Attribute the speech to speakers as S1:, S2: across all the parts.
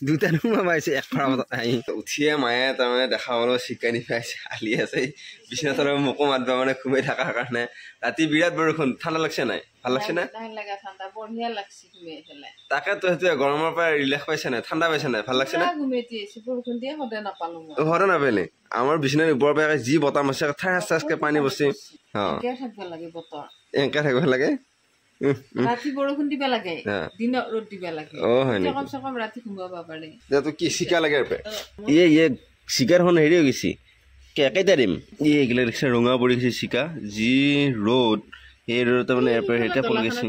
S1: দুটা নুমা পাইছে এক খৰামত আহি উঠিয়ে মায়ে তাৰমানে দেখাবলৈ চিকা নি পাইছে আলি আছে বিছনাত মোকো মাতবা মানে ঘুমাই থকাৰ কাৰণে ৰাতি বিৰাট বৰষুণ ঠাণ্ডা লাগছে নাই ভাল লাগছে না তাকে তো সেইটো গৰমৰ পৰা ৰিলেক্স পাইছে নাই ঠাণ্ডা পাইছে নাই ভাল লাগছে না সদায় নাপালে আমাৰ বিছনাৰ ওপৰৰ পৰা যি বতাহ মাছে ঠাচ ঠাচকে পানী বসে এনেকে থাকিব লাগে
S2: ৰাতি বৰষুণ দিবা লাগে দিনত ৰ'দ দিবা লাগে কম সে কম ৰাতি ঘুমাব পাৰে
S1: তো কি শিকা লাগে ইয়ে শিকাৰখন হেৰি হৈ গৈছে কেইটা দিম এইগিলা দেখিছে ৰঙা পৰি গৈছে শিকা যি ৰ'দ এই ৰ'দতে মানে ইয়াৰ পৰা এতিয়া পৰি গৈছে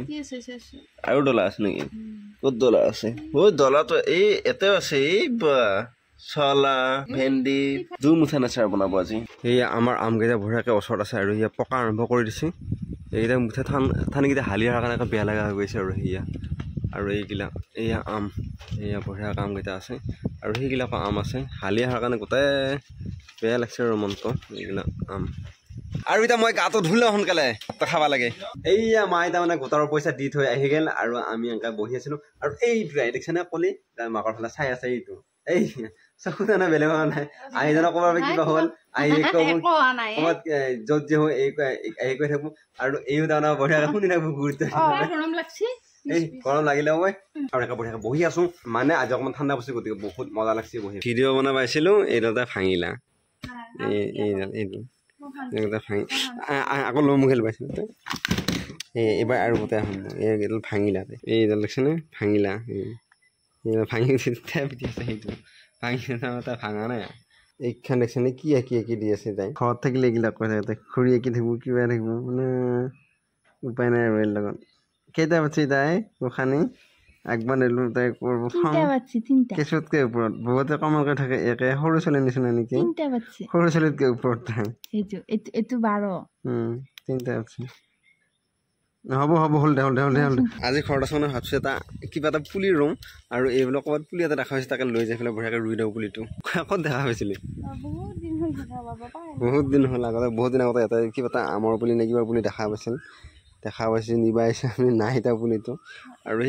S1: আৰু ডলা আছে নেকি ক'ত ডলা আছে ঐ ডলাটো এই এটাও আছে এই বা চলা ভেন্দি দু মুঠা নাচাৰ বনাব আজি এয়া আমাৰ আমকেইটা ভৰাকে ওচৰত আছে আৰু ইয়া পকা আৰম্ভ কৰি দিছে এইকেইটা মুঠা ঠানকেইটা হালি অহাৰ কাৰণে বেয়া লগা হৈ গৈছে আৰু সেয়া আৰু এইগিলা এয়া আম এয়া বঢ়িয়া আমকেইটা আছে আৰু সেইগিলাকো আম আছে হালি অহাৰ কাৰণে গোটেই বেয়া লাগছে আৰু মনটো এইগিলা আম আৰু এতিয়া মই গাটো ধুলো সোনকালে খাব লাগে এইয়া মায়ে তাৰমানে গোটাৰৰ পইচা দি থৈ আহি গ'ল আৰু আমি এনেকৈ বহি আছিলো আৰু এইটো দেখিছেনে কলি মাকৰ ফালে চাই আছে এইটো এই চকু দানা বেলেগ হোৱা নাই আহিজনক ক'ব কিবা হ'ল আহি ক'ৰবাত য'ত যি হয় এই কৈ থাকো আৰু এইও তাৰমানে বঢ়িয়াকৈ শুনি থাকো গুৰুত্ব এই গৰম লাগিলে মই আৰু এনেকৈ বঢ়িয়াকৈ বহি আছো মানে আজি অকণমান ঠাণ্ডা বস্তু গতিকে বহুত মজা লাগছে বহি ভিডিঅ' বনাব পাইছিলো এইডালতে ভাঙিলা এইডাল ভাঙি আকৌ লো মুখেল পাইছিলো এইবাৰ আৰু গোটেই আহোঁ এইডাল ভাঙিলা এইডাল দেখিছেনে ভাঙিলা এইডাল ভাঙি পিটি আছে সেইটো ভাঙি তাৰ ভাঙা নাই এইখান দেখিছেনে কি আঁকি দি আছে তাই ঘৰত থাকিলে এইগিলাক কৈ থাকে তাই খুৰী আঁকি থাকিব কিবা থাকিব মানে উপায় নাই আৰু এই লগত কেইটা বাচ্ছি তাই গোসানী আগবাৰ নিলো তাই কৰিব কেঁচুতকে ওপৰত বহুতে কমলকৈ থাকে একে সৰু ছোৱালীৰ নিচিনা নেকি সৰু ছোৱালীতকে ওপৰত তাই তিনিটা বাচ্ছি হ'ব হ'ল দে আজি ঘৰত আছো মানে ভাবছো এটা কিবা এটা পুলি ৰুম আৰু এইবিলাক ক'ৰবাত পুলি এটা দেখা হৈছে তাকে লৈ যাই পেলাই বঢ়িয়াকৈ ৰুই দিওঁ পুলিটো ক'ত দেখা পাইছিলি বহুত দিন হ'ল আগতে বহুত দিন আগতে এটা কিবা এটা আমৰ পুলি নে কিবা পুলি দেখা পাইছে নিবা আহিছে আমি নাই এটা পুলিটো আৰু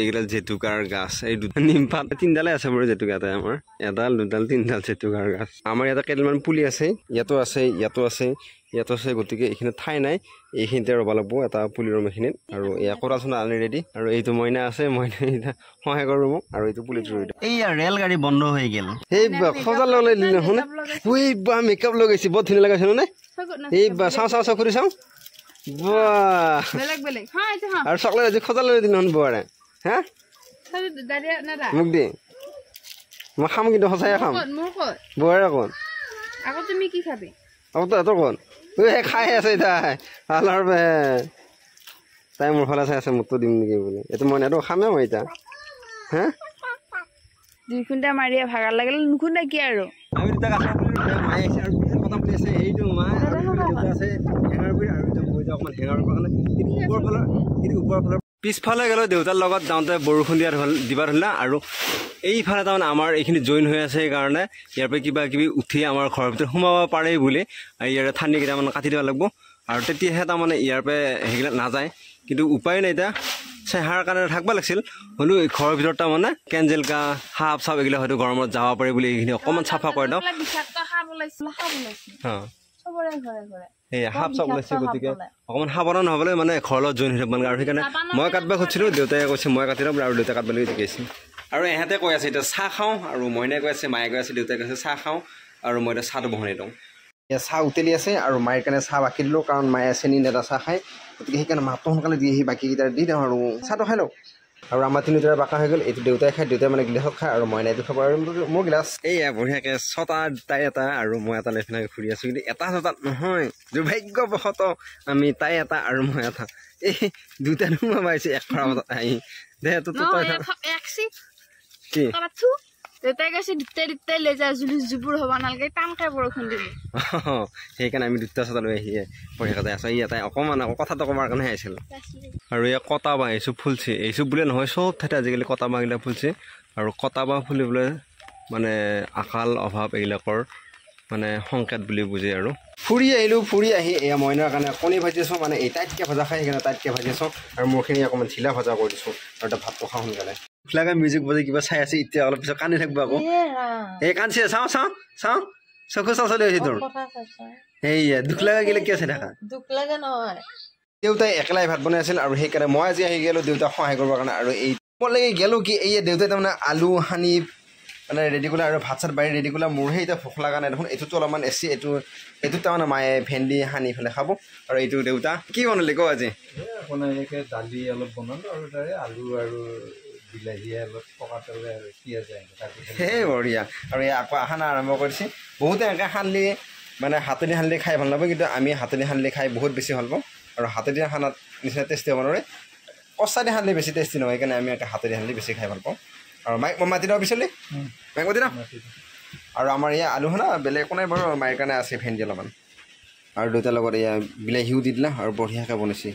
S1: এইকেইডাল জেতুকাৰ গাছ এই দুটা নিমপাত তিনিডালে আছে বাৰু জেতুকা এটাই আমাৰ এডাল দুডাল তিনিডাল জেতুকাৰ গাছ আমাৰ ইয়াতে কেইডালমান পুলি আছে ইয়াতো আছে গতিকে এইখিনিত ঠাই নাই এইখিনিতে ৰ'ব লাগিব এটা পুলি ৰুম এইখিনিত আৰু এয়া কৰাচোন আনি ৰেডি আৰু এইটো মইনা আছে মইনা সহায় কৰোঁ মোক আৰু এইটো পুলিটো ৰুই দিওঁ এইয়া ৰেল গাড়ী বন্ধ হৈ গ'ল সেই সজাল লগাই দিলে শুনে ঐ বা মেকআপ লগাইছে বৰ ধুনীয়া লগাইছে নে এই বা চাওঁ কৰি চাওঁ আৰু চকলেট আজি খজাল লৈ দিলে শুন বোৱাৰে হা মোক দি মই খাম কিন্তু সঁচাই খাম বোৱাৰে অকণ
S2: আকৌ তুমি কি খাবি
S1: আকৌ তো এত কোন খাই আছে তাই মোৰ ফালে চাই আছে মোকতো দিম নেকি বুলি এইটো মই নেটো খামেই মই এতিয়া হা
S2: 2 খুন্টা মাৰিয়ে ভাগাৰ লাগিলে নুখুন্দা কি আৰু
S1: আমি দুটা কাষৰ মাই আছে আৰু কথা পাতি আছে এইটো মাই আছে হেঙাৰ পুৰি আৰু মই যাওঁ অকণমান হেঙাৰৰ কাৰণে ওপৰৰ ফালে পিছফালে গ'লে দেউতাৰ লগত যাওঁতে বৰষুণ দিবা ধৰিলা আৰু এইফালে তাৰমানে আমাৰ এইখিনি জইন হৈ আছে সেইকাৰণে ইয়াৰ পৰা কিবা কিবি উঠি আমাৰ ঘৰৰ ভিতৰত সোমাব পাৰে বুলি ইয়াৰে ঠানি কেইটামান কাটি দিব লাগিব আৰু তেতিয়াহে তাৰমানে ইয়াৰ পৰা সেইবিলাক নাযায় কিন্তু উপায় নাই এতিয়া চেহাৰ কাৰণে থাকিব লাগিছিল হ'লেও ঘৰৰ ভিতৰত তাৰমানে কেঞ্জেলকা সাপ চাপ এইবিলাক হয়তো গৰমত যাব পাৰে বুলি এইখিনি অকণমান চাফা কৰি দিওঁ এই সাপ চাপ ওলাইছে গতিকে অকণমান সাৱধান হ'বলৈ মানে ঘৰৰ লগত জইন হৈ থাকিব আৰু সেইকাৰণে মই কাটিব খুজিছিলোঁ দেউতাই কৈছে মই কাটি ল'ম আৰু দেউতাই কাটিব লাগি শিকাইছে আৰু এহেঁতে কৈ আছে এতিয়া চাহ খাওঁ আৰু মইনাই কৈ আছে মায়ে কৈ আছে দেউতাই কৈছে চাহ খাওঁ আৰু মই এতিয়া চাহটো বহনাই দিওঁ এতিয়া চাহ উতলি আছে আৰু মায়েৰ কাৰণে চাহ বাকি দিলোঁ কাৰণ মায়ে চেনি নেদা চাহ খায় গতিকে সেইকাৰণে মাতটো সোনকালে দি আহি বাকীকেইটা দি দিওঁ আৰু চাহটো খাই লওঁ আৰু আমাৰ তিনিটাৰে বাকা হৈ গ'ল এইটো দেউতাই খায় দেউতাই মানে গিলাচত খায় আৰু মইনাইটো খাব আৰু মোৰ গিলাচ এইয়া বঢ়িয়াকৈ 6টা তাই এটা আৰু মই এটা লৈ পেলাই ঘূৰি আছোঁ কিন্তু এটা ছটাত নহয় দুৰ্ভাগ্যবশতঃ আমি তাই এটা আৰু মই এটা এই দুটা নুমা পাইছে এক খৰামত আহি দেহটো কি
S2: দেউতাই কৈছে দুটাই লৈ যা জুবুৰ হ'ব নালাগে টানকে বৰষুণ দিলে
S1: সেইকাৰণে আমি দুটা ছটা লৈ আহিয়ে বঢ়িয়াকৈ আছোঁ এই এটাই অকণমান আকৌ কথাটো ক'বৰ কাৰণে আহিছিল আৰু এই কটা বাঁহ এইচব ফুলছে এইচব বুলিয়ে নহয় চব ঠাইতে আজিকালি কটা বাঁহগিলা ফুলছে আৰু কটা বাঁহ ফুলিবলৈ মানে আকাল অভাৱ এইবিলাকৰ মানে সংকেত বুলি বুজে আৰু ফুৰি আহিলোঁ ফুৰি আহি এয়া মইনাৰ কাৰণে কণী ভাজিছোঁ মানে এই টাইটকৈ ভজা খাই সেইকাৰণে টাইটকৈ ভাজিছোঁ আৰু মোৰখিনি অকণমান ঢিলা ভজা কৰি দিছোঁ আৰু এটা ভাতটো খাওঁ সোনকালে লাগা মিউজিক বজাই কিবা চাই আছে এতিয়া অলপ পিছত কান্দি থাকিব আকৌ এই কান্দছে চাওঁ চাওঁ চাওঁ চকু চাচলি হৈছে তোৰ সেয়া দুখ লগা গেলে কিয় চাই থাকা
S2: দুখ লাগে নহয়
S1: দেউতাই একেলাই ভাত বনাই আছিল আৰু সেইকাৰণে মই আজি আহি গ'লোঁ দেউতাক সহায় কৰিবৰ কাৰণে আৰু এই মই লাগি গ'লোঁ কি এই দেউতাই তাৰমানে আলু সানি মানে ৰেডি কৰিলে আৰু ভাত চাত বাঢ়ি ৰেডি কৰিলে মোৰহে এতিয়া ভোক লগা নাই দেখোন এইটোতো অলপমান এচি এইটোত তাৰমানে মায়ে ভেন্দি সানি পেলাই খাব আৰু এইটো দেউতা কি বনালি ক আজি
S3: আপোনালোকে দালি অলপ বনালোঁ আৰু তাৰে আলু আৰু বিলাহী অলপ পকা তেলে আৰু পিঁয়াজ
S1: সেই বঢ়িয়া আৰু এই আকৌ খানা আৰম্ভ কৰিছে বহুতে এনেকৈ সানলি মানে হাতেদি সানলি খাই ভাল নাপায় কিন্তু আমি হাতেদি সানলি খাই বহুত বেছি ভাল পাওঁ আৰু হাতেদি খানাত নিচিনা টেষ্টি হ'ব নোৱাৰে কচাদি সানলি বেছি টেষ্টি নহয় সেইকাৰণে আমি এনেকৈ হাতেদি সানলি বেছি খাই ভাল পাওঁ আৰু মাইক মই মাতি দিওঁ পিছলি মাইক মাতি দিওঁ আৰু আমাৰ ইয়াৰ আলু খানা বেলেগ একো নাই বাৰু মাইৰ কাৰণে আছে ভেন্দি অলপমান আৰু দেউতাৰ লগত এয়া বিলাহীও দি দিলা আৰু বঢ়িয়াকৈ বনাইছে